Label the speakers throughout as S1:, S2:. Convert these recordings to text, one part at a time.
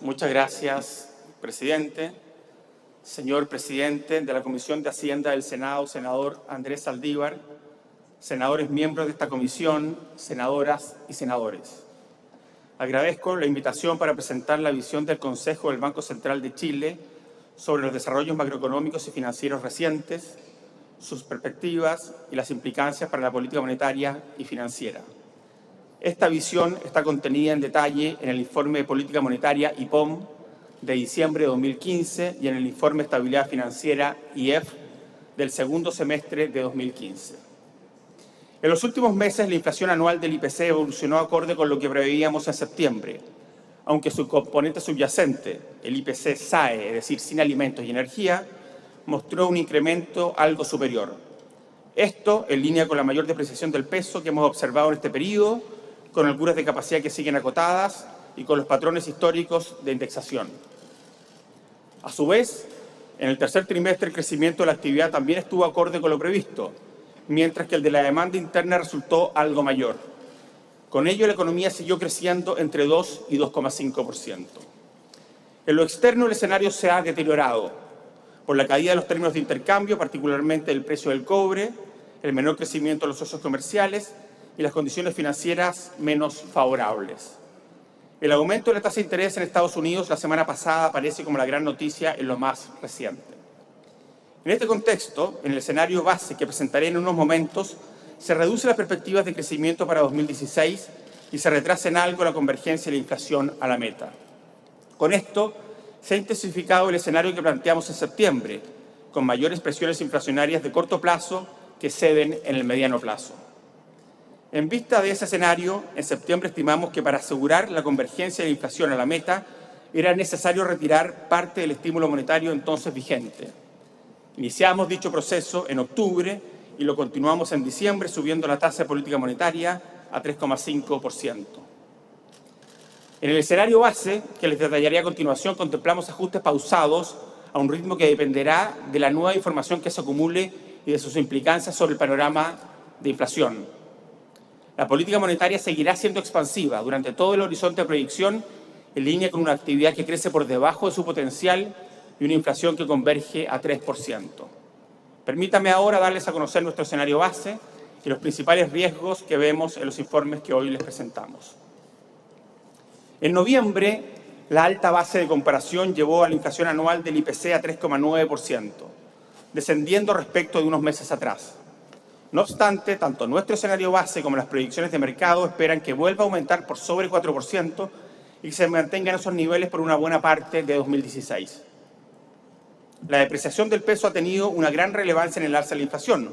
S1: Muchas gracias, presidente. Señor presidente de la Comisión de Hacienda del Senado, senador Andrés Saldívar, senadores miembros de esta comisión, senadoras y senadores. Agradezco la invitación para presentar la visión del Consejo del Banco Central de Chile sobre los desarrollos macroeconómicos y financieros recientes, sus perspectivas y las implicancias para la política monetaria y financiera. Esta visión está contenida en detalle en el Informe de Política Monetaria IPOM de diciembre de 2015 y en el Informe de Estabilidad Financiera IEF del segundo semestre de 2015. En los últimos meses, la inflación anual del IPC evolucionó acorde con lo que preveíamos en septiembre, aunque su componente subyacente, el IPC SAE, es decir, sin alimentos y energía, mostró un incremento algo superior. Esto en línea con la mayor depreciación del peso que hemos observado en este periodo, con holguras de capacidad que siguen acotadas y con los patrones históricos de indexación. A su vez, en el tercer trimestre el crecimiento de la actividad también estuvo acorde con lo previsto, mientras que el de la demanda interna resultó algo mayor. Con ello, la economía siguió creciendo entre 2 y 2,5%. En lo externo, el escenario se ha deteriorado por la caída de los términos de intercambio, particularmente el precio del cobre, el menor crecimiento de los socios comerciales y las condiciones financieras menos favorables. El aumento de la tasa de interés en Estados Unidos la semana pasada aparece como la gran noticia en lo más reciente. En este contexto, en el escenario base que presentaré en unos momentos, se reducen las perspectivas de crecimiento para 2016 y se retrasa en algo la convergencia de la inflación a la meta. Con esto, se ha intensificado el escenario que planteamos en septiembre, con mayores presiones inflacionarias de corto plazo que ceden en el mediano plazo. En vista de ese escenario, en septiembre estimamos que para asegurar la convergencia de la inflación a la meta era necesario retirar parte del estímulo monetario entonces vigente. Iniciamos dicho proceso en octubre y lo continuamos en diciembre, subiendo la tasa de política monetaria a 3,5%. En el escenario base, que les detallaré a continuación, contemplamos ajustes pausados a un ritmo que dependerá de la nueva información que se acumule y de sus implicancias sobre el panorama de inflación. La política monetaria seguirá siendo expansiva durante todo el horizonte de proyección, en línea con una actividad que crece por debajo de su potencial y una inflación que converge a 3%. Permítame ahora darles a conocer nuestro escenario base y los principales riesgos que vemos en los informes que hoy les presentamos. En noviembre, la alta base de comparación llevó a la inflación anual del IPC a 3,9%, descendiendo respecto de unos meses atrás. No obstante, tanto nuestro escenario base como las proyecciones de mercado esperan que vuelva a aumentar por sobre 4% y que se mantengan esos niveles por una buena parte de 2016. La depreciación del peso ha tenido una gran relevancia en el alza de la inflación,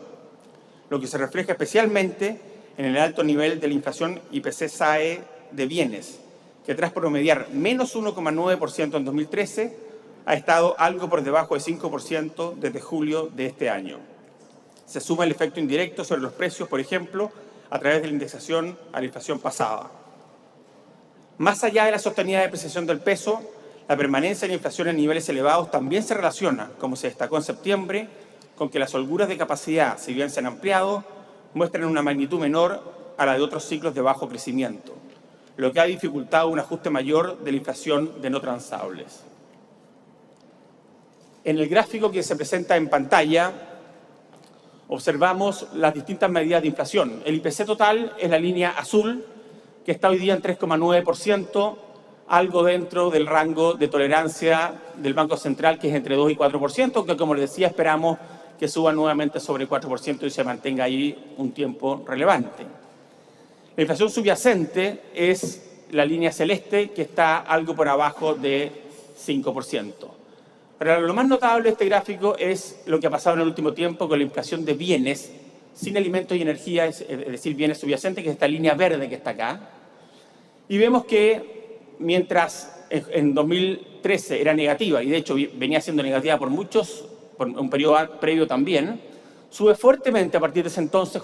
S1: lo que se refleja especialmente en el alto nivel de la inflación IPC-SAE de bienes, que tras promediar menos 1,9% en 2013, ha estado algo por debajo de 5% desde julio de este año. Se suma el efecto indirecto sobre los precios, por ejemplo, a través de la indexación a la inflación pasada. Más allá de la sostenida depreciación del peso, la permanencia de la inflación en niveles elevados también se relaciona, como se destacó en septiembre, con que las holguras de capacidad, si bien se han ampliado, muestran una magnitud menor a la de otros ciclos de bajo crecimiento, lo que ha dificultado un ajuste mayor de la inflación de no transables. En el gráfico que se presenta en pantalla, observamos las distintas medidas de inflación. El IPC total es la línea azul, que está hoy día en 3,9%, algo dentro del rango de tolerancia del Banco Central, que es entre 2 y 4%, que, como les decía, esperamos que suba nuevamente sobre 4% y se mantenga ahí un tiempo relevante. La inflación subyacente es la línea celeste, que está algo por abajo de 5%. Pero lo más notable de este gráfico es lo que ha pasado en el último tiempo con la inflación de bienes sin alimentos y energía, es decir, bienes subyacentes, que es esta línea verde que está acá. Y vemos que mientras en 2013 era negativa, y de hecho venía siendo negativa por un periodo previo también, sube fuertemente a partir de ese entonces,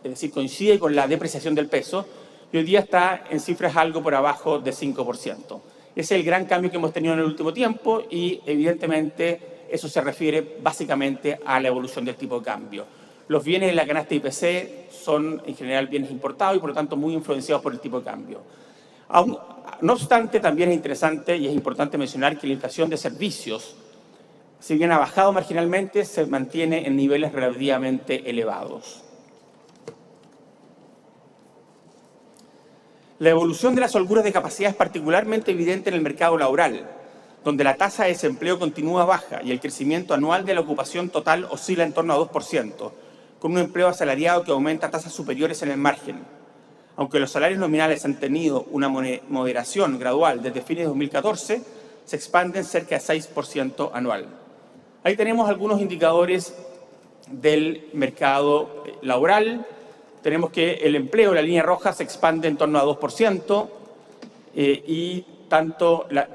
S1: es decir, coincide con la depreciación del peso, y hoy día está en cifras algo por abajo de 5%. Ese es el gran cambio que hemos tenido en el último tiempo y, evidentemente, eso se refiere básicamente a la evolución del tipo de cambio. Los bienes en la canasta IPC son, en general, bienes importados y, por lo tanto, muy influenciados por el tipo de cambio. No obstante, también es interesante y es importante mencionar que la inflación de servicios, si bien ha bajado marginalmente, se mantiene en niveles relativamente elevados. La evolución de las holguras de capacidad es particularmente evidente en el mercado laboral, donde la tasa de desempleo continúa baja y el crecimiento anual de la ocupación total oscila en torno a 2%, con un empleo asalariado que aumenta a tasas superiores en el margen. Aunque los salarios nominales han tenido una moderación gradual desde fines de 2014, se expanden cerca de 6% anual. Ahí tenemos algunos indicadores del mercado laboral. Tenemos que el empleo, la línea roja, se expande en torno a 2%, y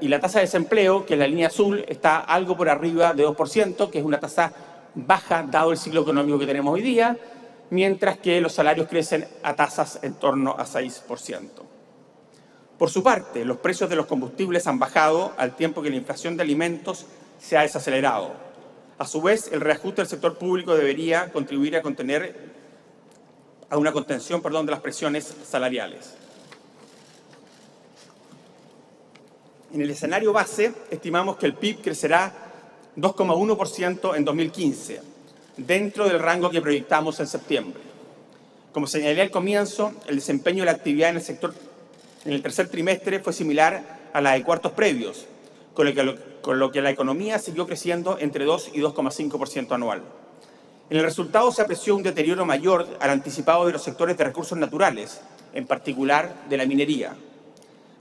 S1: la tasa de desempleo, que es la línea azul, está algo por arriba de 2%, que es una tasa baja dado el ciclo económico que tenemos hoy día, mientras que los salarios crecen a tasas en torno a 6%. Por su parte, los precios de los combustibles han bajado al tiempo que la inflación de alimentos se ha desacelerado. A su vez, el reajuste del sector público debería contribuir a una contención de las presiones salariales. En el escenario base, estimamos que el PIB crecerá 2,1% en 2015, dentro del rango que proyectamos en septiembre. Como señalé al comienzo, el desempeño de la actividad en el sector en el tercer trimestre fue similar a la de cuartos previos, con lo que la economía siguió creciendo entre 2 y 2,5% anual. En el resultado se apreció un deterioro mayor al anticipado de los sectores de recursos naturales, en particular de la minería,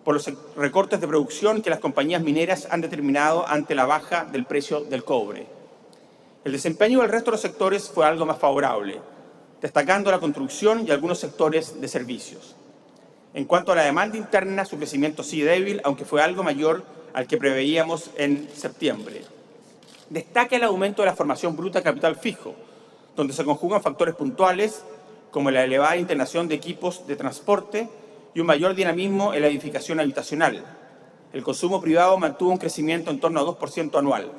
S1: por los recortes de producción que las compañías mineras han determinado ante la baja del precio del cobre. El desempeño del resto de los sectores fue algo más favorable, destacando la construcción y algunos sectores de servicios. En cuanto a la demanda interna, su crecimiento sigue débil, aunque fue algo mayor al que preveíamos en septiembre. Destaca el aumento de la formación bruta de capital fijo, donde se conjugan factores puntuales como la elevada integración de equipos de transporte y un mayor dinamismo en la edificación habitacional. El consumo privado mantuvo un crecimiento en torno a 2% anual.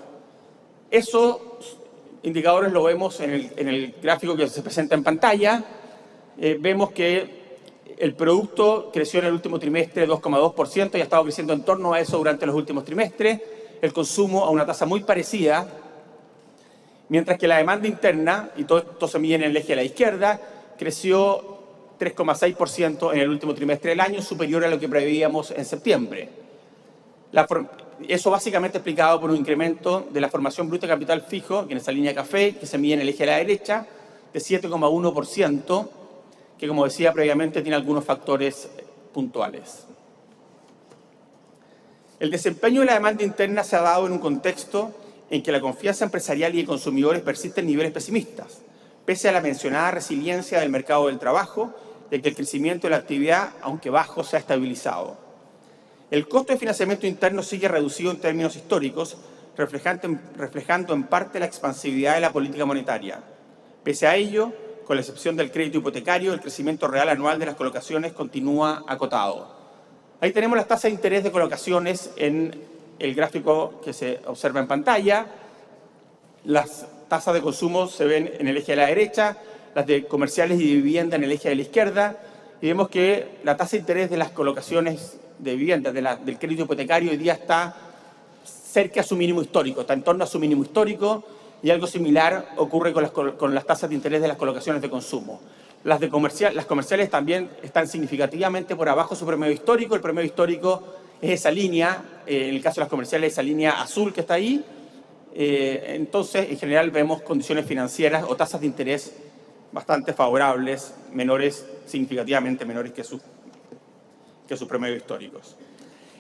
S1: Esos indicadores lo vemos en el gráfico que se presenta en pantalla. Vemos que el producto creció en el último trimestre 2,2% y ha estado creciendo en torno a eso durante los últimos trimestres. El consumo a una tasa muy parecida, mientras que la demanda interna, y todo esto se mide en el eje de la izquierda, creció 3,6% en el último trimestre del año, superior a lo que preveíamos en septiembre. Eso básicamente explicado por un incremento de la formación bruta de capital fijo, que en esa línea café, que se mide en el eje de la derecha, de 7,1%, que como decía previamente tiene algunos factores puntuales. El desempeño de la demanda interna se ha dado en un contexto en que la confianza empresarial y de consumidores persiste en niveles pesimistas, pese a la mencionada resiliencia del mercado del trabajo, de que el crecimiento de la actividad, aunque bajo, se ha estabilizado. El costo de financiamiento interno sigue reducido en términos históricos, reflejando en parte la expansividad de la política monetaria. Pese a ello, con la excepción del crédito hipotecario, el crecimiento real anual de las colocaciones continúa acotado. Ahí tenemos las tasas de interés de colocaciones en el gráfico que se observa en pantalla. Las tasas de consumo se ven en el eje de la derecha, las de comerciales y de vivienda en el eje de la izquierda, y vemos que la tasa de interés de las colocaciones de vivienda, del crédito hipotecario, hoy día está cerca a su mínimo histórico, está en torno a su mínimo histórico, y algo similar ocurre con las tasas de interés de las colocaciones de consumo. Las comerciales también están significativamente por abajo de su promedio histórico. El promedio histórico es esa línea, en el caso de las comerciales, esa línea azul que está ahí. Entonces, en general, vemos condiciones financieras o tasas de interés bastante favorables, significativamente menores que sus promedios históricos.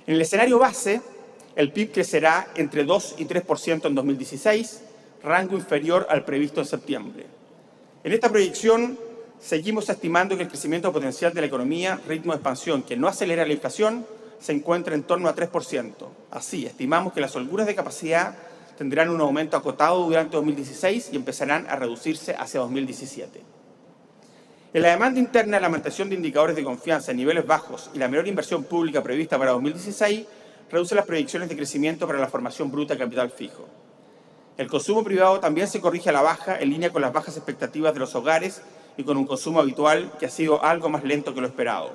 S1: En el escenario base, el PIB crecerá entre 2 y 3% en 2016, rango inferior al previsto en septiembre. En esta proyección, seguimos estimando que el crecimiento potencial de la economía, ritmo de expansión que no acelera la inflación, se encuentra en torno a 3%. Así, estimamos que las holguras de capacidad tendrán un aumento acotado durante 2016 y empezarán a reducirse hacia 2017. En la demanda interna, la mantención de indicadores de confianza en niveles bajos y la menor inversión pública prevista para 2016 reduce las proyecciones de crecimiento para la formación bruta de capital fijo. El consumo privado también se corrige a la baja en línea con las bajas expectativas de los hogares y con un consumo habitual que ha sido algo más lento que lo esperado.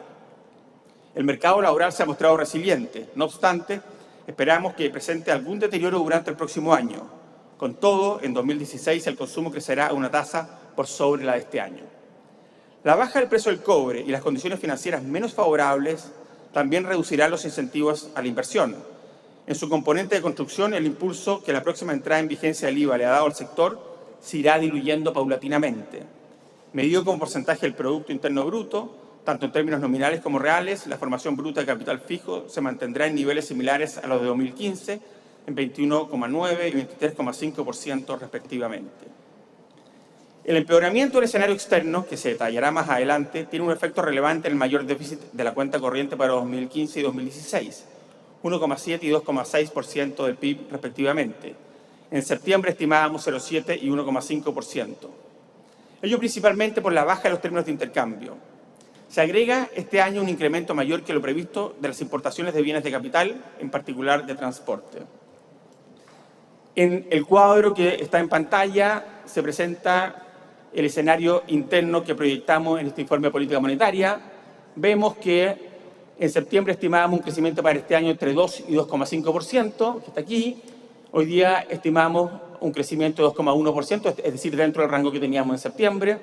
S1: El mercado laboral se ha mostrado resiliente. No obstante, esperamos que presente algún deterioro durante el próximo año. Con todo, en 2016 el consumo crecerá a una tasa por sobre la de este año. La baja del precio del cobre y las condiciones financieras menos favorables también reducirán los incentivos a la inversión. En su componente de construcción, el impulso que la próxima entrada en vigencia del IVA le ha dado al sector se irá diluyendo paulatinamente. Medido como porcentaje del Producto Interno Bruto, tanto en términos nominales como reales, la formación bruta de capital fijo se mantendrá en niveles similares a los de 2015, en 21,9% y 23,5% respectivamente. El empeoramiento del escenario externo, que se detallará más adelante, tiene un efecto relevante en el mayor déficit de la cuenta corriente para 2015 y 2016, 1,7 y 2,6% del PIB respectivamente. En septiembre estimábamos 0,7 y 1,5%. Ello principalmente por la baja de los términos de intercambio. Se agrega este año un incremento mayor que lo previsto de las importaciones de bienes de capital, en particular de transporte. En el cuadro que está en pantalla se presenta el escenario interno que proyectamos en este informe de política monetaria. Vemos que en septiembre estimábamos un crecimiento para este año entre 2 y 2,5%, que está aquí. Hoy día estimamos un crecimiento de 2,1%, es decir, dentro del rango que teníamos en septiembre.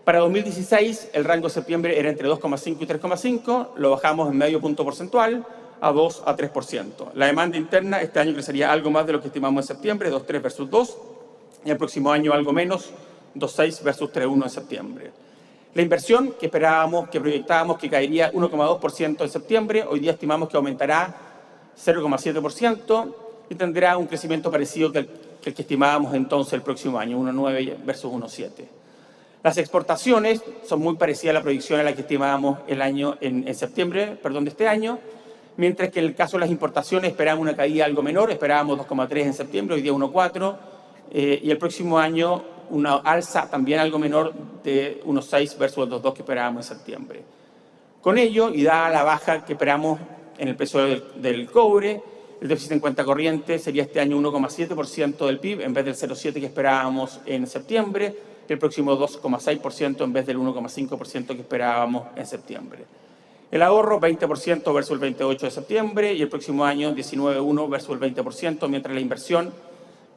S1: Para 2016, el rango de septiembre era entre 2,5 y 3,5, lo bajamos en medio punto porcentual a 2 a 3%. La demanda interna este año crecería algo más de lo que estimamos en septiembre, 2,3 versus 2, y el próximo año algo menos, 2,6 versus 3,1 en septiembre. La inversión que esperábamos, que proyectábamos que caería 1,2% en septiembre, hoy día estimamos que aumentará 0,7% y tendrá un crecimiento parecido que el que estimábamos entonces el próximo año, 1,9 versus 1,7. Las exportaciones son muy parecidas a la proyección a la que estimábamos en septiembre de este año, mientras que en el caso de las importaciones esperábamos una caída algo menor, esperábamos 2,3 en septiembre, hoy día 1,4, y el próximo año una alza también algo menor de 1,6 versus los 2 que esperábamos en septiembre. Con ello, y dada la baja que esperamos en el precio del cobre, el déficit en cuenta corriente sería este año 1,7% del PIB en vez del 0,7 que esperábamos en septiembre, y el próximo 2,6% en vez del 1,5% que esperábamos en septiembre. El ahorro 20% versus el 28% de septiembre y el próximo año 19,1% versus el 20%, mientras la inversión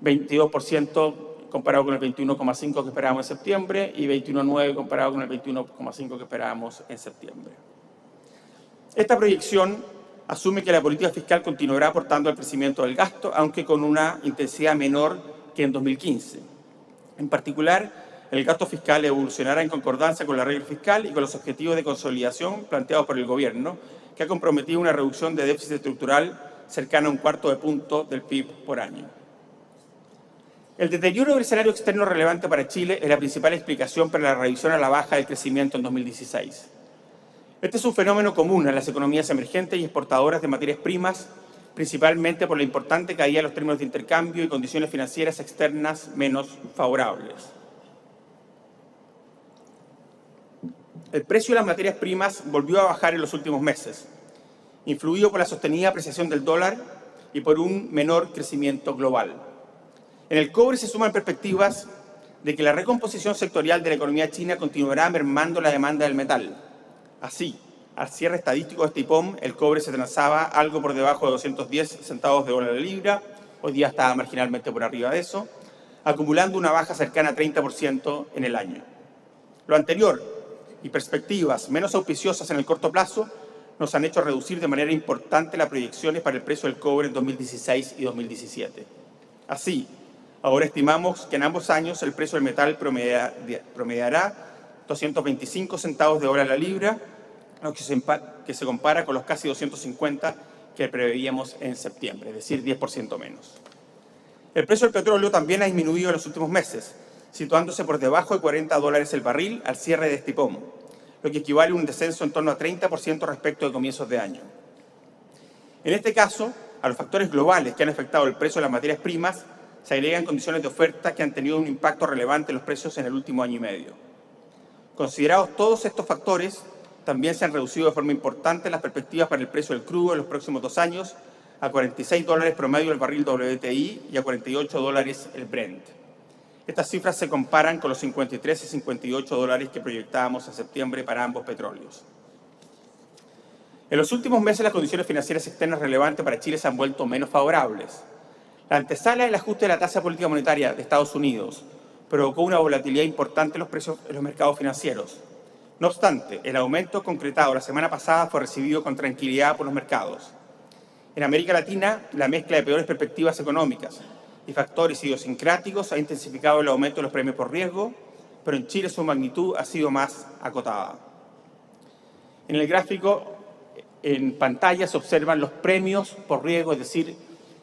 S1: 22% comparado con el 21,5% que esperábamos en septiembre y 21,9% comparado con el 21,5% que esperábamos en septiembre. Esta proyección asume que la política fiscal continuará aportando al crecimiento del gasto, aunque con una intensidad menor que en 2015. En particular, el gasto fiscal evolucionará en concordancia con la regla fiscal y con los objetivos de consolidación planteados por el Gobierno, que ha comprometido una reducción de déficit estructural cercana a 1/4 punto del PIB por año. El deterioro del escenario externo relevante para Chile es la principal explicación para la revisión a la baja del crecimiento en 2016. Este es un fenómeno común en las economías emergentes y exportadoras de materias primas, principalmente por la importante caída de los términos de intercambio y condiciones financieras externas menos favorables. El precio de las materias primas volvió a bajar en los últimos meses, influido por la sostenida apreciación del dólar y por un menor crecimiento global. En el cobre se suman perspectivas de que la recomposición sectorial de la economía china continuará mermando la demanda del metal. Así, al cierre estadístico de este IPOM, el cobre se transaba algo por debajo de 210 centavos de dólar la libra, hoy día está marginalmente por arriba de eso, acumulando una baja cercana a 30% en el año. Lo anterior y perspectivas menos auspiciosas en el corto plazo nos han hecho reducir de manera importante las proyecciones para el precio del cobre en 2016 y 2017. Así, ahora estimamos que en ambos años el precio del metal promediará 225 centavos de dólar la libra, lo que se compara con los casi 250 que preveíamos en septiembre, es decir, 10% menos. El precio del petróleo también ha disminuido en los últimos meses, situándose por debajo de $40 el barril al cierre de este IPOM, lo que equivale a un descenso en torno a 30% respecto de comienzos de año. En este caso, a los factores globales que han afectado el precio de las materias primas se agregan condiciones de oferta que han tenido un impacto relevante en los precios en el último año y medio. Considerados todos estos factores, también se han reducido de forma importante las perspectivas para el precio del crudo en los próximos 2 años a $46 promedio el barril WTI y a $48 el Brent. Estas cifras se comparan con los 53 y 58 dólares que proyectábamos en septiembre para ambos petróleos. En los últimos meses, las condiciones financieras externas relevantes para Chile se han vuelto menos favorables. La antesala del ajuste de la tasa política monetaria de Estados Unidos provocó una volatilidad importante en los precios en los mercados financieros. No obstante, el aumento concretado la semana pasada fue recibido con tranquilidad por los mercados. En América Latina, la mezcla de peores perspectivas económicas y factores idiosincráticos ha intensificado el aumento de los premios por riesgo, pero en Chile su magnitud ha sido más acotada. En el gráfico en pantalla se observan los premios por riesgo, es decir,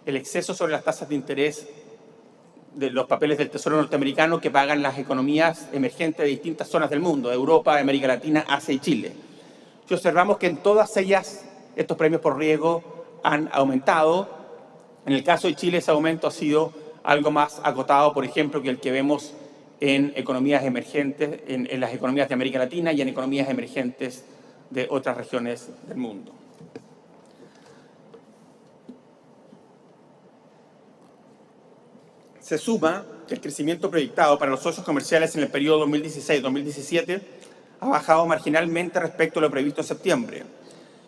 S1: el exceso sobre las tasas de interés de los papeles del Tesoro norteamericano que pagan las economías emergentes de distintas zonas del mundo, de Europa, América Latina, Asia y Chile. Y observamos que en todas ellas estos premios por riesgo han aumentado. En el caso de Chile, ese aumento ha sido algo más acotado, por ejemplo, que el que vemos en economías emergentes, en las economías de América Latina y en economías emergentes de otras regiones del mundo. Se suma que el crecimiento proyectado para los socios comerciales en el periodo 2016-2017 ha bajado marginalmente respecto a lo previsto en septiembre.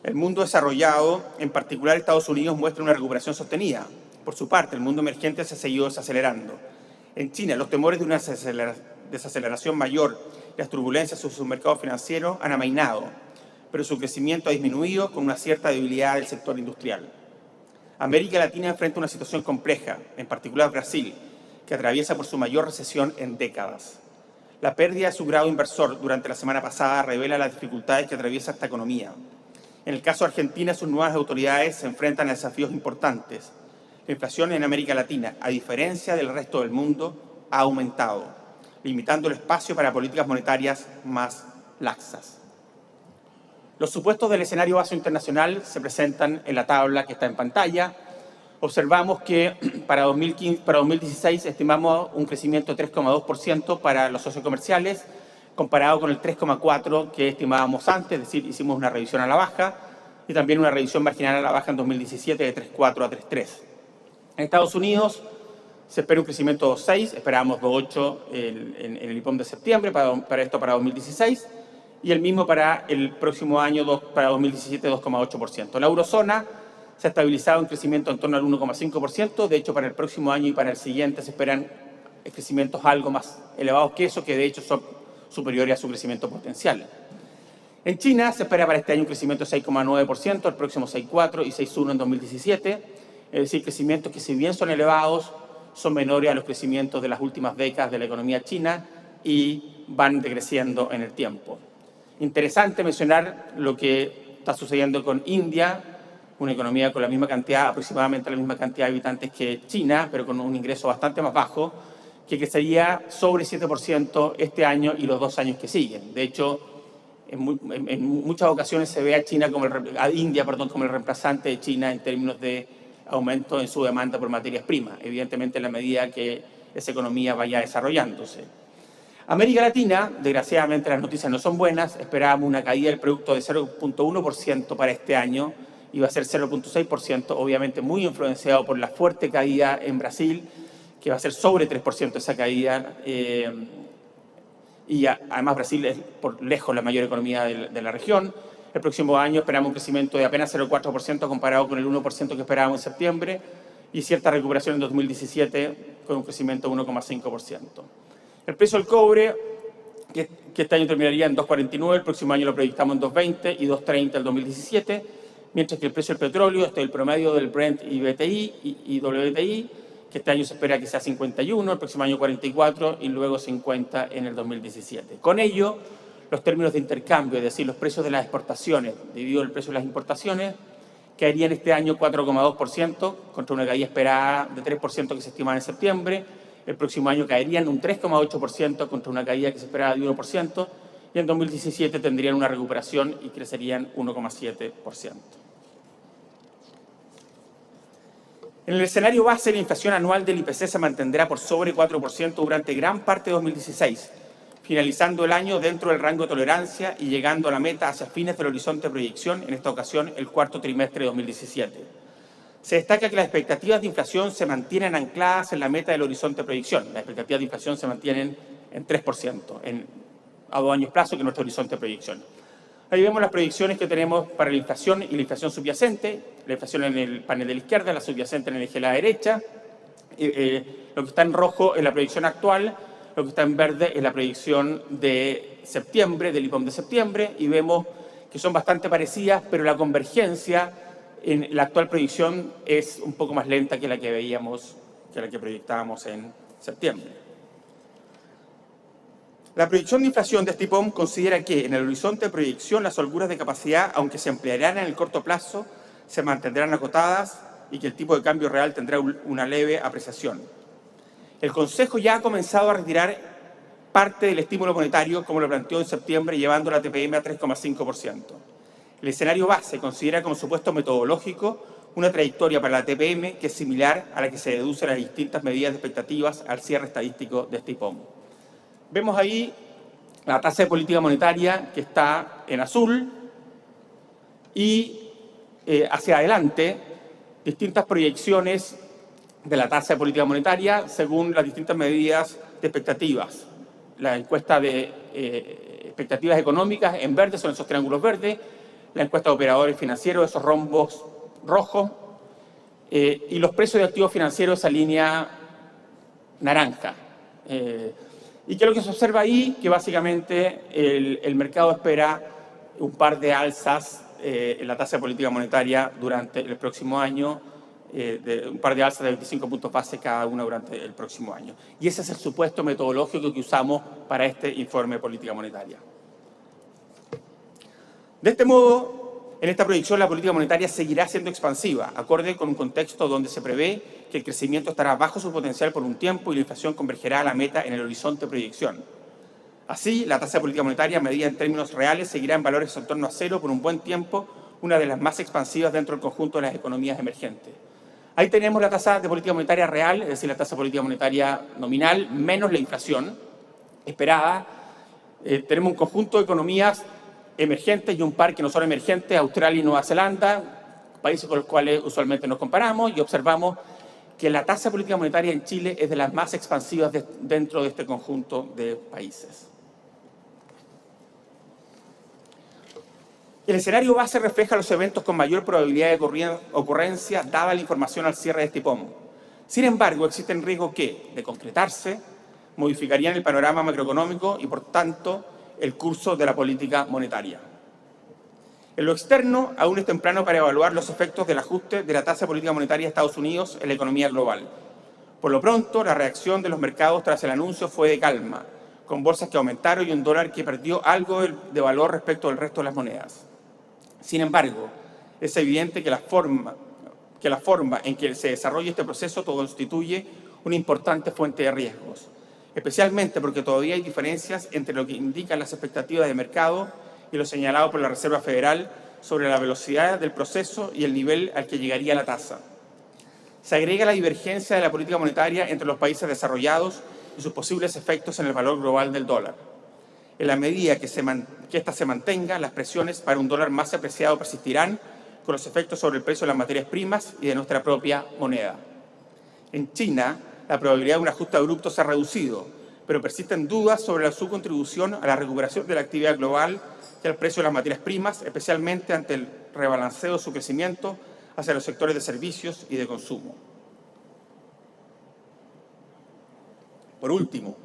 S1: El mundo desarrollado, en particular Estados Unidos, muestra una recuperación sostenida. Por su parte, el mundo emergente se ha seguido desacelerando. En China, los temores de una desaceleración mayor y las turbulencias sobre su mercado financiero han amainado, pero su crecimiento ha disminuido con una cierta debilidad del sector industrial. América Latina enfrenta una situación compleja, en particular Brasil, que atraviesa por su mayor recesión en décadas. La pérdida de su grado inversor durante la semana pasada revela las dificultades que atraviesa esta economía. En el caso de Argentina, sus nuevas autoridades se enfrentan a desafíos importantes. La inflación en América Latina, a diferencia del resto del mundo, ha aumentado, limitando el espacio para políticas monetarias más laxas. Los supuestos del escenario base internacional se presentan en la tabla que está en pantalla. Observamos que para 2016 estimamos un crecimiento de 3,2% para los socios comerciales, comparado con el 3,4% que estimábamos antes, es decir, hicimos una revisión a la baja y también una revisión marginal a la baja en 2017 de 3,4 a 3,3. En Estados Unidos se espera un crecimiento de 2,6, esperábamos 2,8 en el IPOM de septiembre para 2016 y el mismo para el próximo año, para 2017, 2,8%. La eurozona se ha estabilizado en crecimiento en torno al 1,5%, de hecho para el próximo año y para el siguiente se esperan crecimientos algo más elevados que eso, que de hecho son superiores a su crecimiento potencial. En China se espera para este año un crecimiento de 6,9%, el próximo 6,4% y 6,1% en 2017, es decir, crecimientos que si bien son elevados, son menores a los crecimientos de las últimas décadas de la economía china y van decreciendo en el tiempo. Interesante mencionar lo que está sucediendo con India, una economía con la misma cantidad, aproximadamente la misma cantidad de habitantes que China, pero con un ingreso bastante más bajo, que crecería sobre 7% este año y los 2 años que siguen. De hecho, en muchas ocasiones se ve a India como el reemplazante de China en términos de aumento en su demanda por materias primas, evidentemente en la medida que esa economía vaya desarrollándose. América Latina, desgraciadamente las noticias no son buenas, esperábamos una caída del producto de 0,1% para este año, iba a ser 0,6%, obviamente muy influenciado por la fuerte caída en Brasil, que va a ser sobre 3% esa caída, y además Brasil es por lejos la mayor economía de la región. El próximo año esperamos un crecimiento de apenas 0,4% comparado con el 1% que esperábamos en septiembre, y cierta recuperación en 2017 con un crecimiento de 1,5%. El precio del cobre, que este año terminaría en 2,49, el próximo año lo proyectamos en 2,20 y 2,30 el 2017, mientras que el precio del petróleo, el promedio del Brent y WTI, que este año se espera que sea 51, el próximo año 44 y luego 50 en el 2017. Con ello, los términos de intercambio, es decir, los precios de las exportaciones dividido el precio de las importaciones, caerían este año 4,2% contra una caída esperada de 3% que se estimaba en septiembre. El próximo año caerían un 3,8% contra una caída que se esperaba de 1%, y en 2017 tendrían una recuperación y crecerían 1,7%. En el escenario base, la inflación anual del IPC se mantendrá por sobre 4% durante gran parte de 2016, finalizando el año dentro del rango de tolerancia y llegando a la meta hacia fines del horizonte de proyección, en esta ocasión el cuarto trimestre de 2017. Se destaca que las expectativas de inflación se mantienen ancladas en la meta del horizonte de proyección. Las expectativas de inflación se mantienen en 3% a 2 años plazo, que es nuestro horizonte de proyección. Ahí vemos las proyecciones que tenemos para la inflación y la inflación subyacente, la inflación en el panel de la izquierda, la subyacente en el eje de la derecha. Lo que está en rojo es la proyección actual, lo que está en verde es la proyección de septiembre, del IPOM de septiembre, y vemos que son bastante parecidas, pero la convergencia en la actual proyección es un poco más lenta que la que veíamos, que la que proyectábamos en septiembre. La proyección de inflación de este IPOM considera que en el horizonte de proyección las holguras de capacidad, aunque se ampliarán en el corto plazo, se mantendrán acotadas y que el tipo de cambio real tendrá una leve apreciación. El Consejo ya ha comenzado a retirar parte del estímulo monetario, como lo planteó en septiembre, llevando la TPM a 3,5%. El escenario base considera como supuesto metodológico una trayectoria para la TPM que es similar a la que se deduce las distintas medidas de expectativas al cierre estadístico de este IPOM. Vemos ahí la tasa de política monetaria que está en azul y hacia adelante distintas proyecciones de la tasa de política monetaria según las distintas medidas de expectativas. La encuesta de expectativas económicas en verde son esos triángulos verdes, la encuesta de operadores financieros, esos rombos rojos, y los precios de activos financieros, esa línea naranja. ¿Y qué es lo que se observa ahí? Que básicamente el mercado espera un par de alzas en la tasa de política monetaria durante el próximo año, un par de alzas de 25 puntos base cada una durante el próximo año. Y ese es el supuesto metodológico que usamos para este informe de política monetaria. De este modo, en esta proyección la política monetaria seguirá siendo expansiva, acorde con un contexto donde se prevé que el crecimiento estará bajo su potencial por un tiempo y la inflación convergerá a la meta en el horizonte de proyección. Así, la tasa de política monetaria medida en términos reales seguirá en valores en torno a cero por un buen tiempo, una de las más expansivas dentro del conjunto de las economías emergentes. Ahí tenemos la tasa de política monetaria real, es decir, la tasa de política monetaria nominal, menos la inflación esperada. Tenemos un conjunto de economías emergentes y un par que no son emergentes, Australia y Nueva Zelanda, países con los cuales usualmente nos comparamos, y observamos que la tasa de política monetaria en Chile es de las más expansivas dentro de este conjunto de países. El escenario base refleja los eventos con mayor probabilidad de ocurrencia dada la información al cierre de este IPOM. Sin embargo, existen riesgos que, de concretarse, modificarían el panorama macroeconómico y, por tanto, el curso de la política monetaria. En lo externo, aún es temprano para evaluar los efectos del ajuste de la tasa de política monetaria de Estados Unidos en la economía global. Por lo pronto, la reacción de los mercados tras el anuncio fue de calma, con bolsas que aumentaron y un dólar que perdió algo de valor respecto al resto de las monedas. Sin embargo, es evidente que la forma en que se desarrolla este proceso constituye una importante fuente de riesgos, especialmente porque todavía hay diferencias entre lo que indican las expectativas de mercado y lo señalado por la Reserva Federal sobre la velocidad del proceso y el nivel al que llegaría la tasa. Se agrega la divergencia de la política monetaria entre los países desarrollados y sus posibles efectos en el valor global del dólar. En la medida que ésta se mantenga, las presiones para un dólar más apreciado persistirán con los efectos sobre el precio de las materias primas y de nuestra propia moneda. En China, la probabilidad de un ajuste abrupto se ha reducido, pero persisten dudas sobre su contribución a la recuperación de la actividad global y al precio de las materias primas, especialmente ante el rebalanceo de su crecimiento hacia los sectores de servicios y de consumo. Por último,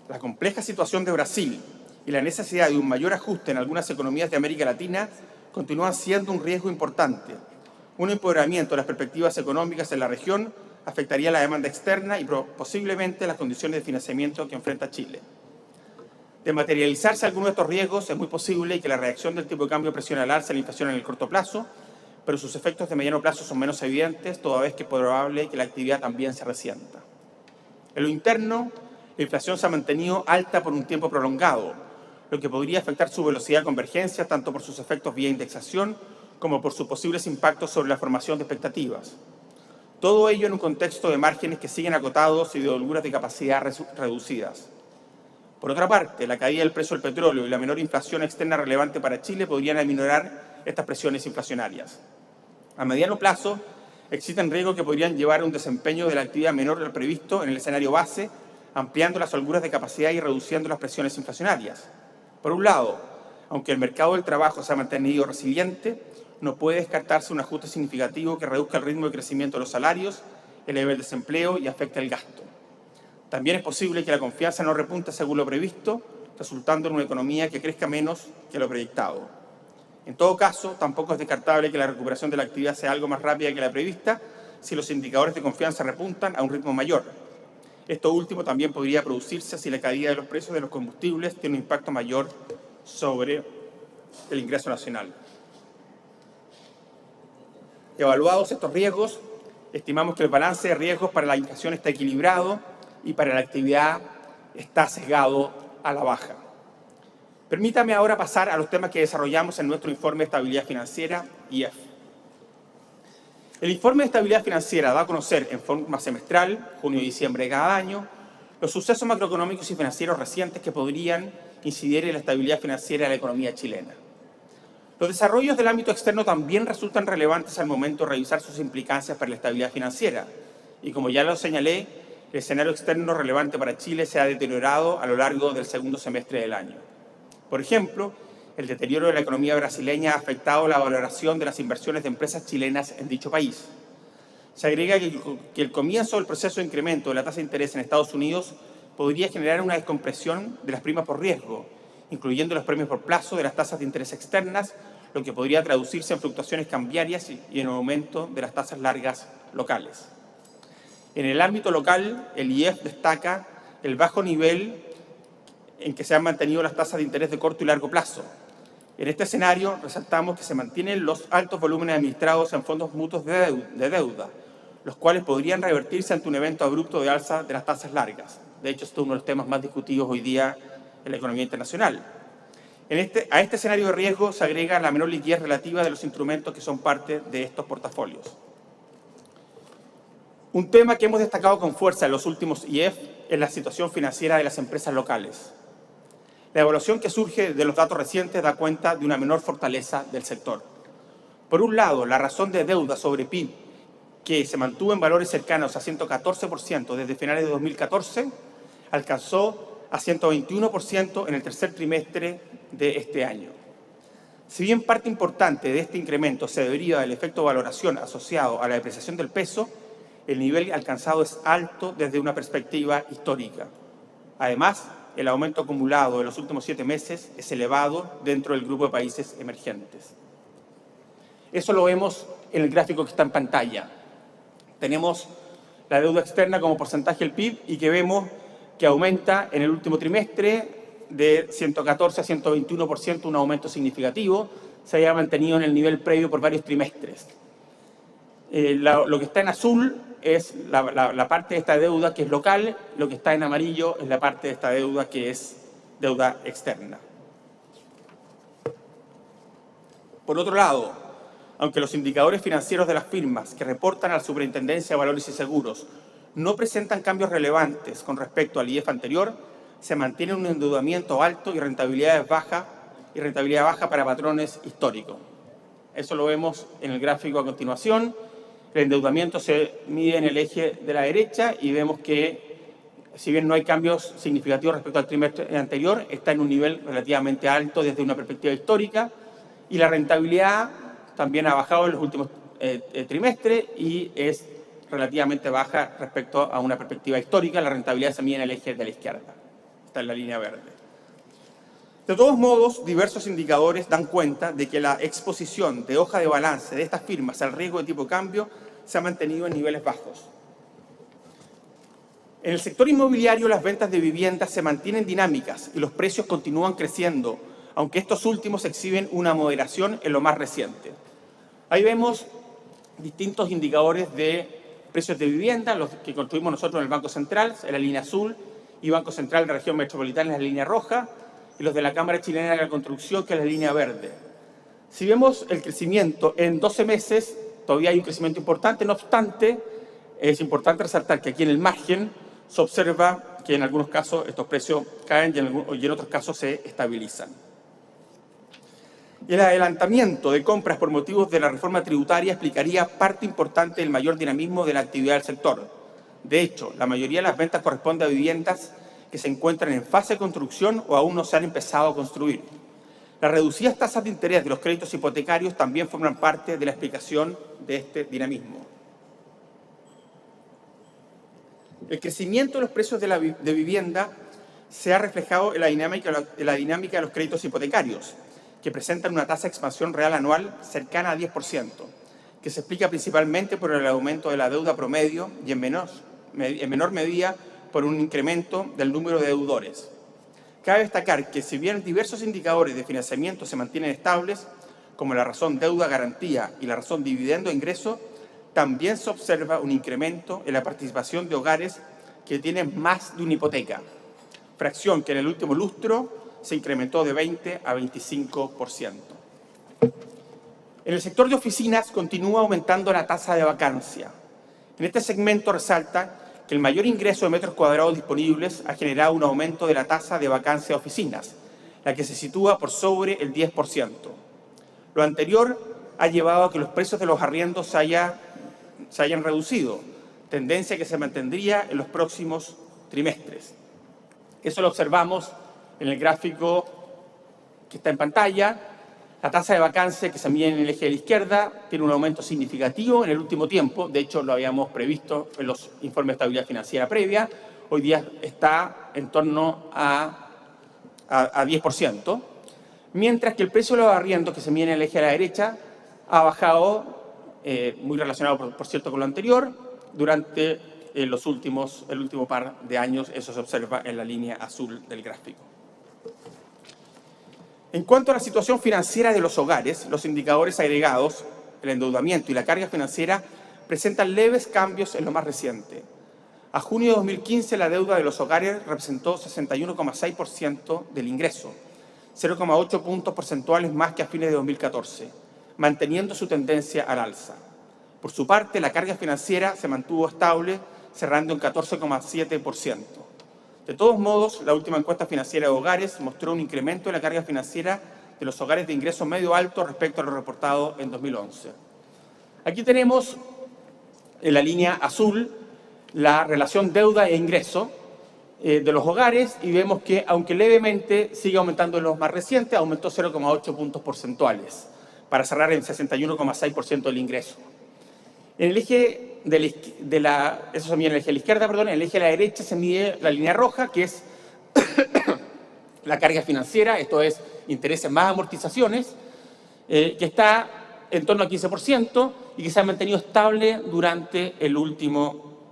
S1: la compleja situación de Brasil y la necesidad de un mayor ajuste en algunas economías de América Latina continúan siendo un riesgo importante. Un empeoramiento de las perspectivas económicas en la región afectaría la demanda externa y posiblemente las condiciones de financiamiento que enfrenta Chile. De materializarse alguno de estos riesgos, es muy posible que la reacción del tipo de cambio presione al alza la inflación en el corto plazo, pero sus efectos de mediano plazo son menos evidentes, toda vez que es probable que la actividad también se resienta. En lo interno, la inflación se ha mantenido alta por un tiempo prolongado, lo que podría afectar su velocidad de convergencia tanto por sus efectos vía indexación como por sus posibles impactos sobre la formación de expectativas. Todo ello en un contexto de márgenes que siguen acotados y de holguras de capacidad reducidas. Por otra parte, la caída del precio del petróleo y la menor inflación externa relevante para Chile podrían aminorar estas presiones inflacionarias. A mediano plazo, existen riesgos que podrían llevar a un desempeño de la actividad menor al previsto en el escenario base, ampliando las holguras de capacidad y reduciendo las presiones inflacionarias. Por un lado, aunque el mercado del trabajo se ha mantenido resiliente, no puede descartarse un ajuste significativo que reduzca el ritmo de crecimiento de los salarios, eleve el desempleo y afecte el gasto. También es posible que la confianza no repunte según lo previsto, resultando en una economía que crezca menos que lo proyectado. En todo caso, tampoco es descartable que la recuperación de la actividad sea algo más rápida que la prevista si los indicadores de confianza repuntan a un ritmo mayor. Esto último también podría producirse si la caída de los precios de los combustibles tiene un impacto mayor sobre el ingreso nacional. Evaluados estos riesgos, estimamos que el balance de riesgos para la inflación está equilibrado y para la actividad está sesgado a la baja. Permítame ahora pasar a los temas que desarrollamos en nuestro informe de estabilidad financiera, IEF. El informe de estabilidad financiera da a conocer en forma semestral, junio y diciembre de cada año, los sucesos macroeconómicos y financieros recientes que podrían incidir en la estabilidad financiera de la economía chilena. Los desarrollos del ámbito externo también resultan relevantes al momento de revisar sus implicancias para la estabilidad financiera. Y como ya lo señalé, el escenario externo relevante para Chile se ha deteriorado a lo largo del segundo semestre del año. Por ejemplo, el deterioro de la economía brasileña ha afectado la valoración de las inversiones de empresas chilenas en dicho país. Se agrega que el comienzo del proceso de incremento de la tasa de interés en Estados Unidos podría generar una descompresión de las primas por riesgo, incluyendo los premios por plazo de las tasas de interés externas, lo que podría traducirse en fluctuaciones cambiarias y en un aumento de las tasas largas locales. En el ámbito local, el IEF destaca el bajo nivel en que se han mantenido las tasas de interés de corto y largo plazo. En este escenario, resaltamos que se mantienen los altos volúmenes administrados en fondos mutuos de deuda, los cuales podrían revertirse ante un evento abrupto de alza de las tasas largas. De hecho, esto es uno de los temas más discutidos hoy día en la economía internacional. A este escenario de riesgo se agrega la menor liquidez relativa de los instrumentos que son parte de estos portafolios. Un tema que hemos destacado con fuerza en los últimos IEF es la situación financiera de las empresas locales. La evaluación que surge de los datos recientes da cuenta de una menor fortaleza del sector. Por un lado, la razón de deuda sobre PIB, que se mantuvo en valores cercanos a 114% desde finales de 2014, alcanzó a 121% en el tercer trimestre de este año. Si bien parte importante de este incremento se deriva del efecto de valoración asociado a la depreciación del peso, el nivel alcanzado es alto desde una perspectiva histórica. Además, el aumento acumulado de los últimos 7 meses es elevado dentro del grupo de países emergentes. Eso lo vemos en el gráfico que está en pantalla. Tenemos la deuda externa como porcentaje del PIB y que vemos que aumenta en el último trimestre de 114 a 121%, un aumento significativo. Se había mantenido en el nivel previo por varios trimestres. Lo que está en azul es la parte de esta deuda que es local, lo que está en amarillo es la parte de esta deuda que es deuda externa. Por otro lado, aunque los indicadores financieros de las firmas que reportan a la Superintendencia de Valores y Seguros no presentan cambios relevantes con respecto al IEF anterior, se mantiene un endeudamiento alto y rentabilidad baja para patrones históricos. Eso lo vemos en el gráfico a continuación. El endeudamiento se mide en el eje de la derecha y vemos que, si bien no hay cambios significativos respecto al trimestre anterior, está en un nivel relativamente alto desde una perspectiva histórica y la rentabilidad también ha bajado en los últimos trimestres y es relativamente baja respecto a una perspectiva histórica. La rentabilidad se mide en el eje de la izquierda, está en la línea verde. De todos modos, diversos indicadores dan cuenta de que la exposición de hoja de balance de estas firmas al riesgo de tipo de cambio se ha mantenido en niveles bajos. En el sector inmobiliario, las ventas de viviendas se mantienen dinámicas y los precios continúan creciendo, aunque estos últimos exhiben una moderación en lo más reciente. Ahí vemos distintos indicadores de precios de vivienda, los que construimos nosotros en el Banco Central, en la línea azul, y Banco Central de la región metropolitana en la línea roja, y los de la Cámara Chilena de la Construcción, que es la línea verde. Si vemos el crecimiento en 12 meses, todavía hay un crecimiento importante, no obstante, es importante resaltar que aquí en el margen se observa que en algunos casos estos precios caen y en otros casos se estabilizan. Y el adelantamiento de compras por motivos de la reforma tributaria explicaría parte importante del mayor dinamismo de la actividad del sector. De hecho, la mayoría de las ventas corresponde a viviendas que se encuentran en fase de construcción o aún no se han empezado a construir. Las reducidas tasas de interés de los créditos hipotecarios también forman parte de la explicación de este dinamismo. El crecimiento de los precios de vivienda se ha reflejado en la dinámica de los créditos hipotecarios, que presentan una tasa de expansión real anual cercana a 10%, que se explica principalmente por el aumento de la deuda promedio y en menor medida por un incremento del número de deudores. Cabe destacar que si bien diversos indicadores de financiamiento se mantienen estables, como la razón deuda-garantía y la razón dividendo-ingreso, también se observa un incremento en la participación de hogares que tienen más de una hipoteca, fracción que en el último lustro se incrementó de 20 a 25%. En el sector de oficinas continúa aumentando la tasa de vacancia. En este segmento resalta que el mayor ingreso de metros cuadrados disponibles ha generado un aumento de la tasa de vacancia de oficinas, la que se sitúa por sobre el 10%. Lo anterior ha llevado a que los precios de los arriendos se hayan reducido, tendencia que se mantendría en los próximos trimestres. Eso lo observamos en el gráfico que está en pantalla. La tasa de vacancia que se mide en el eje de la izquierda tiene un aumento significativo en el último tiempo. De hecho, lo habíamos previsto en los informes de estabilidad financiera previa. Hoy día está en torno a 10%. Mientras que el precio de los arriendos que se mide en el eje de la derecha ha bajado, muy relacionado, por cierto, con lo anterior, durante el último par de años. Eso se observa en la línea azul del gráfico. En cuanto a la situación financiera de los hogares, los indicadores agregados, el endeudamiento y la carga financiera, presentan leves cambios en lo más reciente. A junio de 2015, la deuda de los hogares representó 61,6% del ingreso, 0,8 puntos porcentuales más que a fines de 2014, manteniendo su tendencia al alza. Por su parte, la carga financiera se mantuvo estable, cerrando en 14,7%. De todos modos, la última encuesta financiera de hogares mostró un incremento en la carga financiera de los hogares de ingreso medio alto respecto a lo reportado en 2011. Aquí tenemos en la línea azul la relación deuda e ingreso de los hogares y vemos que, aunque levemente sigue aumentando en los más recientes, aumentó 0,8 puntos porcentuales para cerrar en 61,6% del ingreso. En el eje eso se mide en el eje de la izquierda, en el eje de la derecha se mide la línea roja, que es la carga financiera, esto es intereses más amortizaciones, que está en torno al 15% y que se ha mantenido estable durante el último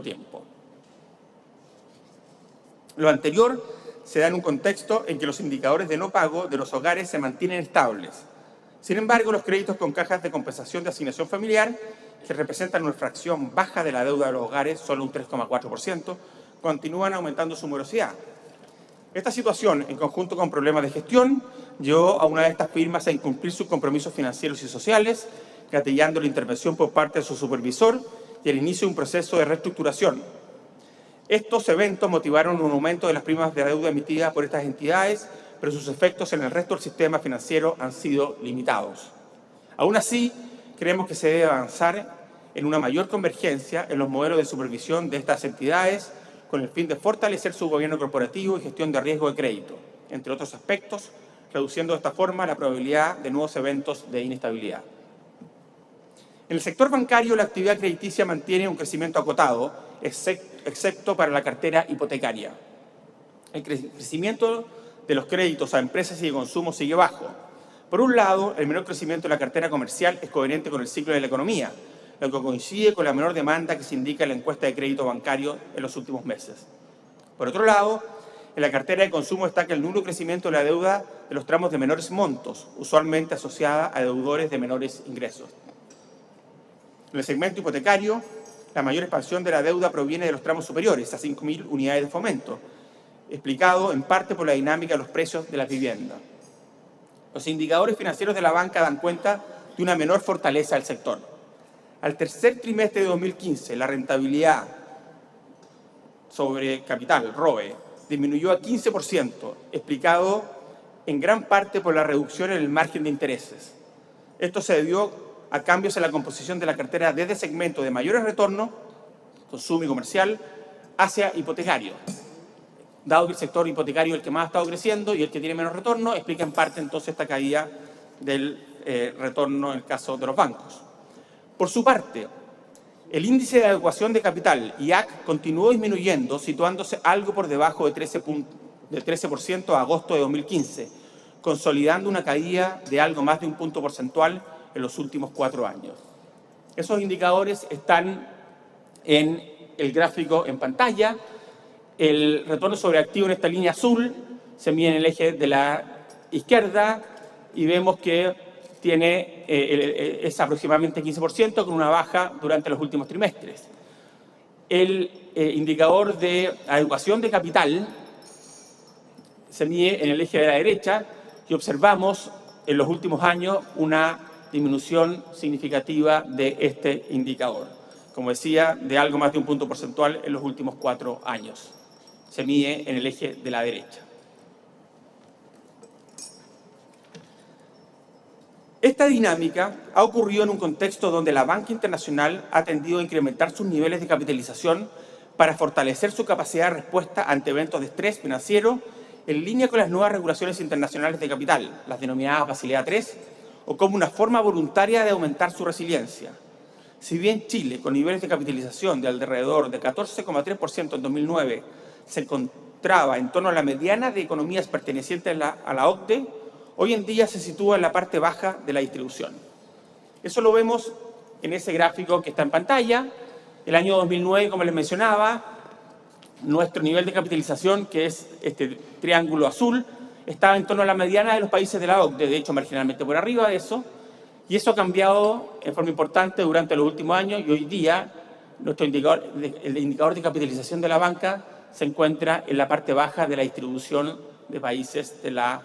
S1: tiempo. Lo anterior se da en un contexto en que los indicadores de no pago de los hogares se mantienen estables. Sin embargo, los créditos con cajas de compensación de asignación familiar, que representan una fracción baja de la deuda de los hogares, solo un 3,4%, continúan aumentando su morosidad. Esta situación, en conjunto con problemas de gestión, llevó a una de estas firmas a incumplir sus compromisos financieros y sociales, gatillando la intervención por parte de su supervisor y el inicio de un proceso de reestructuración. Estos eventos motivaron un aumento de las primas de deuda emitidas por estas entidades, pero sus efectos en el resto del sistema financiero han sido limitados. Aún así, creemos que se debe avanzar en una mayor convergencia en los modelos de supervisión de estas entidades con el fin de fortalecer su gobierno corporativo y gestión de riesgo de crédito, entre otros aspectos, reduciendo de esta forma la probabilidad de nuevos eventos de inestabilidad. En el sector bancario, la actividad crediticia mantiene un crecimiento acotado, excepto para la cartera hipotecaria. El crecimiento de los créditos a empresas y de consumo sigue bajo. Por un lado, el menor crecimiento de la cartera comercial es coherente con el ciclo de la economía, lo que coincide con la menor demanda que se indica en la encuesta de crédito bancario en los últimos meses. Por otro lado, en la cartera de consumo destaca el nulo crecimiento de la deuda de los tramos de menores montos, usualmente asociada a deudores de menores ingresos. En el segmento hipotecario, la mayor expansión de la deuda proviene de los tramos superiores, a 5.000 unidades de fomento, explicado en parte por la dinámica de los precios de las viviendas. Los indicadores financieros de la banca dan cuenta de una menor fortaleza del sector. Al tercer trimestre de 2015, la rentabilidad sobre capital, ROE, disminuyó a 15%, explicado en gran parte por la reducción en el margen de intereses. Esto se debió a cambios en la composición de la cartera desde segmentos de mayores retornos, consumo y comercial, hacia hipotecario. dado que el sector hipotecario es el que más ha estado creciendo y el que tiene menos retorno, explica en parte entonces esta caída del retorno en el caso de los bancos. Por su parte, el índice de adecuación de capital, IAC, continuó disminuyendo, situándose algo por debajo de 13% a agosto de 2015, consolidando una caída de algo más de un punto porcentual en los últimos 4 años. Esos indicadores están en el gráfico en pantalla. El retorno sobre activo en esta línea azul se mide en el eje de la izquierda y vemos que es aproximadamente 15% con una baja durante los últimos trimestres. El indicador de adecuación de capital se mide en el eje de la derecha y observamos en los últimos años una disminución significativa de este indicador. Como decía, de algo más de un punto porcentual en los últimos 4 años. Se mide en el eje de la derecha. Esta dinámica ha ocurrido en un contexto donde la banca internacional ha tendido a incrementar sus niveles de capitalización para fortalecer su capacidad de respuesta ante eventos de estrés financiero en línea con las nuevas regulaciones internacionales de capital, las denominadas Basilea III, o como una forma voluntaria de aumentar su resiliencia. Si bien Chile, con niveles de capitalización de alrededor de 14,3% en 2009, se encontraba en torno a la mediana de economías pertenecientes a la OCDE, hoy en día se sitúa en la parte baja de la distribución. Eso lo vemos en ese gráfico que está en pantalla. El año 2009, como les mencionaba, nuestro nivel de capitalización, que es este triángulo azul, estaba en torno a la mediana de los países de la OCDE, de hecho marginalmente por arriba de eso, y eso ha cambiado en forma importante durante los últimos años y hoy día el indicador de capitalización de la banca se encuentra en la parte baja de la distribución de países de la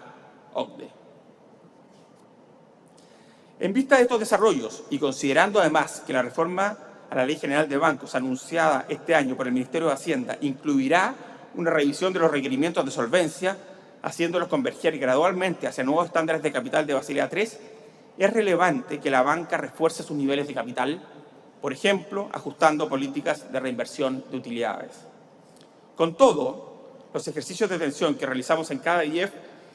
S1: OCDE. En vista de estos desarrollos y considerando además que la reforma a la Ley General de Bancos anunciada este año por el Ministerio de Hacienda incluirá una revisión de los requerimientos de solvencia, haciéndolos converger gradualmente hacia nuevos estándares de capital de Basilea III, es relevante que la banca refuerce sus niveles de capital, por ejemplo, ajustando políticas de reinversión de utilidades. Con todo, los ejercicios de tensión que realizamos en cada IEF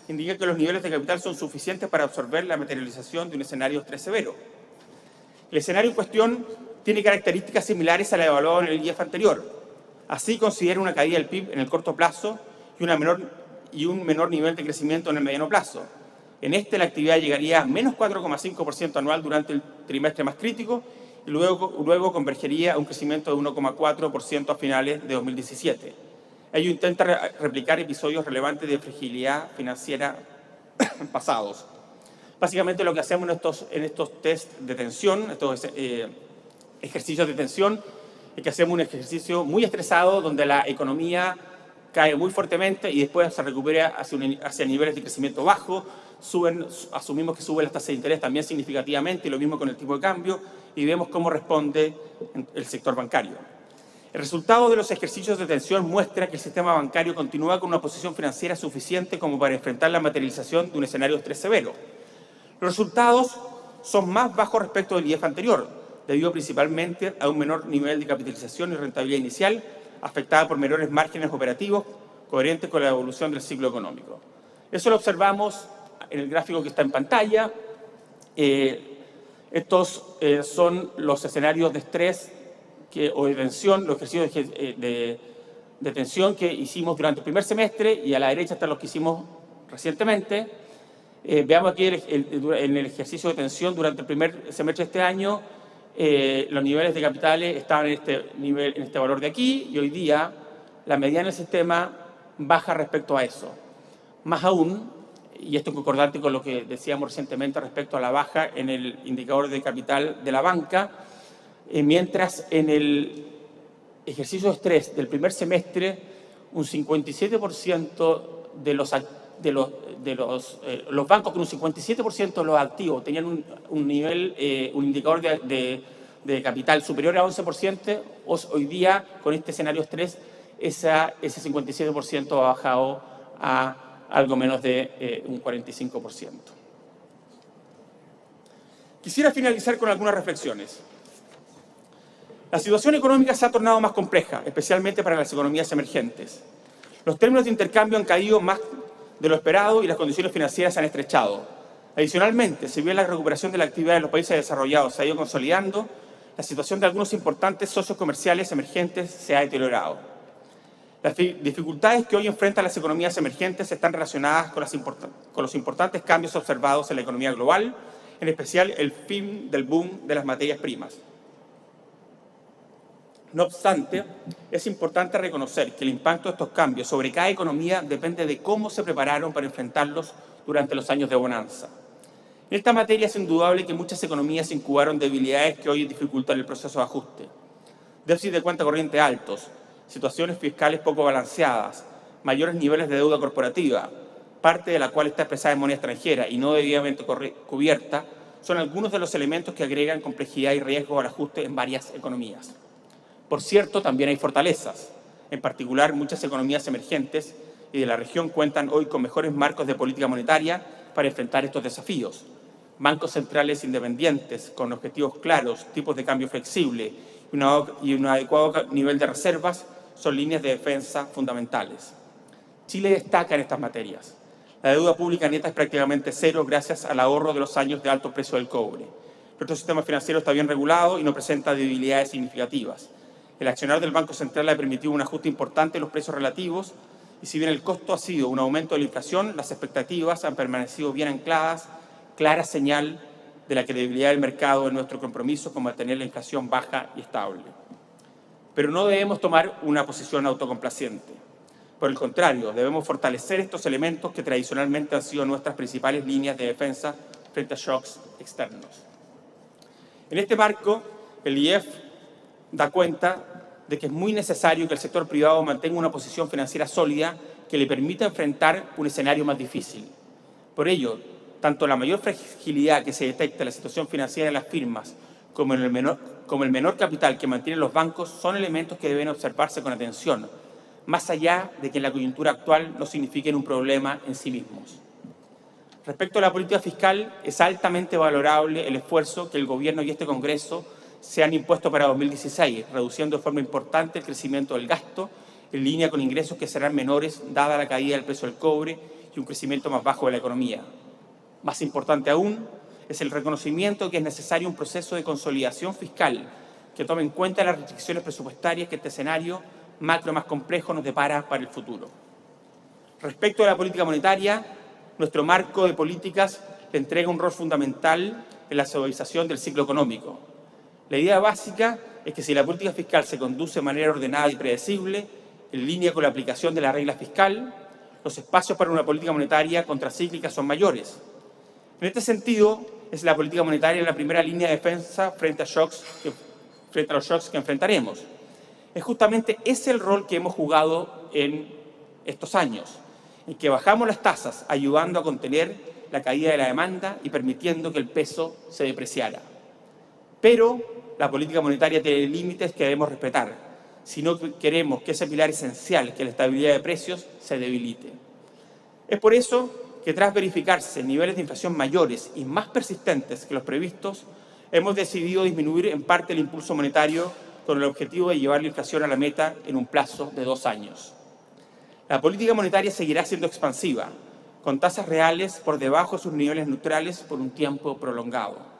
S1: indican que los niveles de capital son suficientes para absorber la materialización de un escenario de estrés severo. El escenario en cuestión tiene características similares a la evaluada en el IEF anterior. Así considera una caída del PIB en el corto plazo y un menor nivel de crecimiento en el mediano plazo. En la actividad llegaría a menos 4,5% anual durante el trimestre más crítico y luego convergería a un crecimiento de 1,4% a finales de 2017. Ello intenta replicar episodios relevantes de fragilidad financiera pasados. Básicamente lo que hacemos en estos test de tensión, estos ejercicios de tensión, es que hacemos un ejercicio muy estresado donde la economía cae muy fuertemente y después se recupera hacia niveles de crecimiento bajo, asumimos que sube las tasas de interés también significativamente y lo mismo con el tipo de cambio y vemos cómo responde el sector bancario. El resultado de los ejercicios de tensión muestra que el sistema bancario continúa con una posición financiera suficiente como para enfrentar la materialización de un escenario de estrés severo. Los resultados son más bajos respecto del IEF anterior, debido principalmente a un menor nivel de capitalización y rentabilidad inicial, afectada por menores márgenes operativos, coherentes con la evolución del ciclo económico. Eso lo observamos en el gráfico que está en pantalla. Estos son los escenarios de estrés o de tensión, los ejercicios de tensión que hicimos durante el primer semestre y a la derecha están los que hicimos recientemente. Veamos aquí en el ejercicio de tensión durante el primer semestre de este año, los niveles de capitales estaban en este valor de aquí y hoy día la mediana del sistema baja respecto a eso. Más aún, y esto en concordante con lo que decíamos recientemente respecto a la baja en el indicador de capital de la banca, mientras en el ejercicio de estrés del primer semestre un 57% de los bancos con un 57% de los activos tenían un indicador de capital superior a 11%, hoy día con este escenario de estrés ese 57% ha bajado a algo menos de un 45%. Quisiera finalizar con algunas reflexiones. La situación económica se ha tornado más compleja, especialmente para las economías emergentes. Los términos de intercambio han caído más de lo esperado y las condiciones financieras se han estrechado. Adicionalmente, si bien la recuperación de la actividad en los países desarrollados se ha ido consolidando, la situación de algunos importantes socios comerciales emergentes se ha deteriorado. Las dificultades que hoy enfrentan las economías emergentes están relacionadas con los importantes cambios observados en la economía global, en especial el fin del boom de las materias primas. No obstante, es importante reconocer que el impacto de estos cambios sobre cada economía depende de cómo se prepararon para enfrentarlos durante los años de bonanza. En esta materia es indudable que muchas economías incubaron debilidades que hoy dificultan el proceso de ajuste. Déficit de cuenta corriente altos, situaciones fiscales poco balanceadas, mayores niveles de deuda corporativa, parte de la cual está expresada en moneda extranjera y no debidamente cubierta, son algunos de los elementos que agregan complejidad y riesgo al ajuste en varias economías. Por cierto, también hay fortalezas. En particular, muchas economías emergentes y de la región cuentan hoy con mejores marcos de política monetaria para enfrentar estos desafíos. Bancos centrales independientes, con objetivos claros, tipos de cambio flexible y un adecuado nivel de reservas son líneas de defensa fundamentales. Chile destaca en estas materias. La deuda pública neta es prácticamente cero gracias al ahorro de los años de alto precio del cobre. Nuestro sistema financiero está bien regulado y no presenta debilidades significativas. El accionar del Banco Central ha permitido un ajuste importante en los precios relativos y si bien el costo ha sido un aumento de la inflación, las expectativas han permanecido bien ancladas, clara señal de la credibilidad del mercado en nuestro compromiso con mantener la inflación baja y estable. Pero no debemos tomar una posición autocomplaciente. Por el contrario, debemos fortalecer estos elementos que tradicionalmente han sido nuestras principales líneas de defensa frente a shocks externos. En este marco, el IEF da cuenta de que es muy necesario que el sector privado mantenga una posición financiera sólida que le permita enfrentar un escenario más difícil. Por ello, tanto la mayor fragilidad que se detecta en la situación financiera de las firmas como el menor capital que mantienen los bancos son elementos que deben observarse con atención, más allá de que en la coyuntura actual no signifiquen un problema en sí mismos. Respecto a la política fiscal, es altamente valorable el esfuerzo que el Gobierno y este Congreso se han impuesto para 2016, reduciendo de forma importante el crecimiento del gasto, en línea con ingresos que serán menores dada la caída del precio del cobre y un crecimiento más bajo de la economía. Más importante aún es el reconocimiento de que es necesario un proceso de consolidación fiscal que tome en cuenta las restricciones presupuestarias que este escenario macro más complejo nos depara para el futuro. Respecto a la política monetaria, nuestro marco de políticas le entrega un rol fundamental en la suavización del ciclo económico. La idea básica es que si la política fiscal se conduce de manera ordenada y predecible, en línea con la aplicación de la regla fiscal, los espacios para una política monetaria contracíclica son mayores. En este sentido, es la política monetaria la primera línea de defensa frente a los shocks que enfrentaremos. Es justamente ese el rol que hemos jugado en estos años, en que bajamos las tasas, ayudando a contener la caída de la demanda y permitiendo que el peso se depreciara. Pero la política monetaria tiene límites que debemos respetar, si no queremos que ese pilar esencial, que es la estabilidad de precios, se debilite. Es por eso que tras verificarse niveles de inflación mayores y más persistentes que los previstos, hemos decidido disminuir en parte el impulso monetario con el objetivo de llevar la inflación a la meta en un plazo de 2 años. La política monetaria seguirá siendo expansiva, con tasas reales por debajo de sus niveles neutrales por un tiempo prolongado.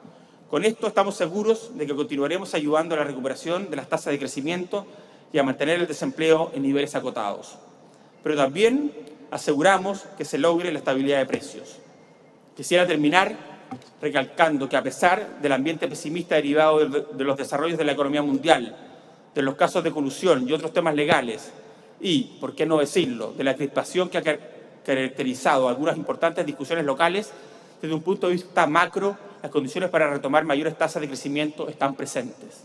S1: Con esto estamos seguros de que continuaremos ayudando a la recuperación de las tasas de crecimiento y a mantener el desempleo en niveles acotados. Pero también aseguramos que se logre la estabilidad de precios. Quisiera terminar recalcando que a pesar del ambiente pesimista derivado de los desarrollos de la economía mundial, de los casos de colusión y otros temas legales, y, por qué no decirlo, de la crispación que ha caracterizado algunas importantes discusiones locales, desde un punto de vista macro, las condiciones para retomar mayores tasas de crecimiento están presentes.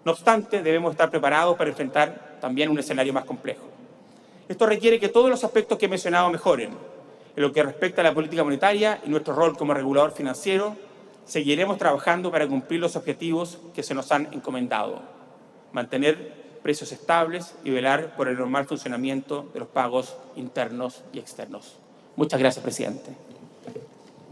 S1: No obstante, debemos estar preparados para enfrentar también un escenario más complejo. Esto requiere que todos los aspectos que he mencionado mejoren. En lo que respecta a la política monetaria y nuestro rol como regulador financiero, seguiremos trabajando para cumplir los objetivos que se nos han encomendado. Mantener precios estables y velar por el normal funcionamiento de los pagos internos y externos. Muchas gracias, presidente.